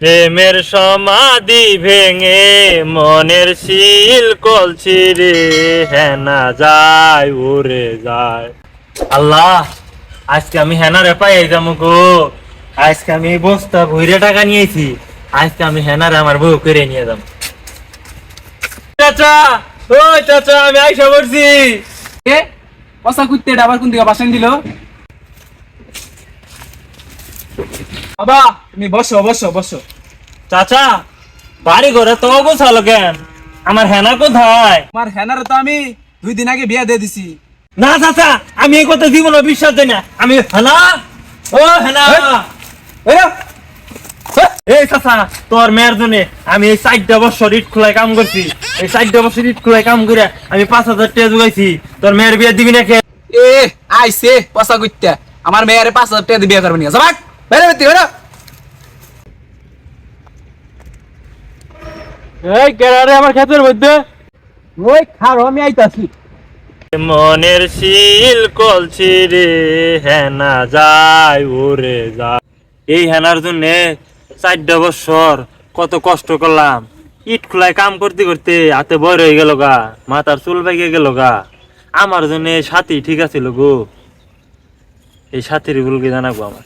প্রেমের সমাধি ভেঙে মনের শিল কলছি রে, হেনা যায় উড়ে যায়। আল্লাহ, আজকে আমি হেনারে পাই যাবো গো। আজকে আমি বস্তা ভইরে টাকা নিয়েছি, আজকে আমি হেনারে আমার বউ করে নিয়ে যাবো। চাচা, ও চাচা, আমি আইসা পড়ছি। এ পচা কুত্তে আবার কোন দিকে বাসন দিল? বাবা তুমি বসো বসো বসো। চাচা, বাড়ি ঘরে তো গোছালো কেন? আমার হেনা কোথায়? তোমার হ্যানারে তো আমি 2 দিন আগে বিয়া দিয়ে দিছি। না চাচা, আমি এই কথা জীবনে বিশ্বাস দেই না। আমি হেনা, ও হেনা, এই নাও। এই চাচা, তোর মেয়ের জন্য আমি এই 4টা বছর ইট খোলায় কাম করছি। এই 4টা বছর ইট খোলায় কাম করে আমি 5,000 টাকা জোগাইছি। তোর মেয়ের বিয়ে দিবি না কে? এ আইছে পচা কুত্তে, আমার মেয়েরে 5,000 টাকা দিয়ে বিয়া করবে নিয়ে যাবাক বেরে বেতি বেরো। এই কেরারে আমার ক্ষেতের মধ্যে ওই খারো আমি আইতাছি। মনের শিল কলছি রে, হেনা যায় উড়ে যায়। এই হেনার জন্য 4টা বছর কত কষ্ট করলাম। ইট খোলায় কাম করতে করতে হাতে বড় হয়ে গেল গা, মাথার চুল পাইকে গেল গা। আমার জন্য সাথী ঠিক আছে গো, এই সাথীর ভুল কি জানাবো আমার।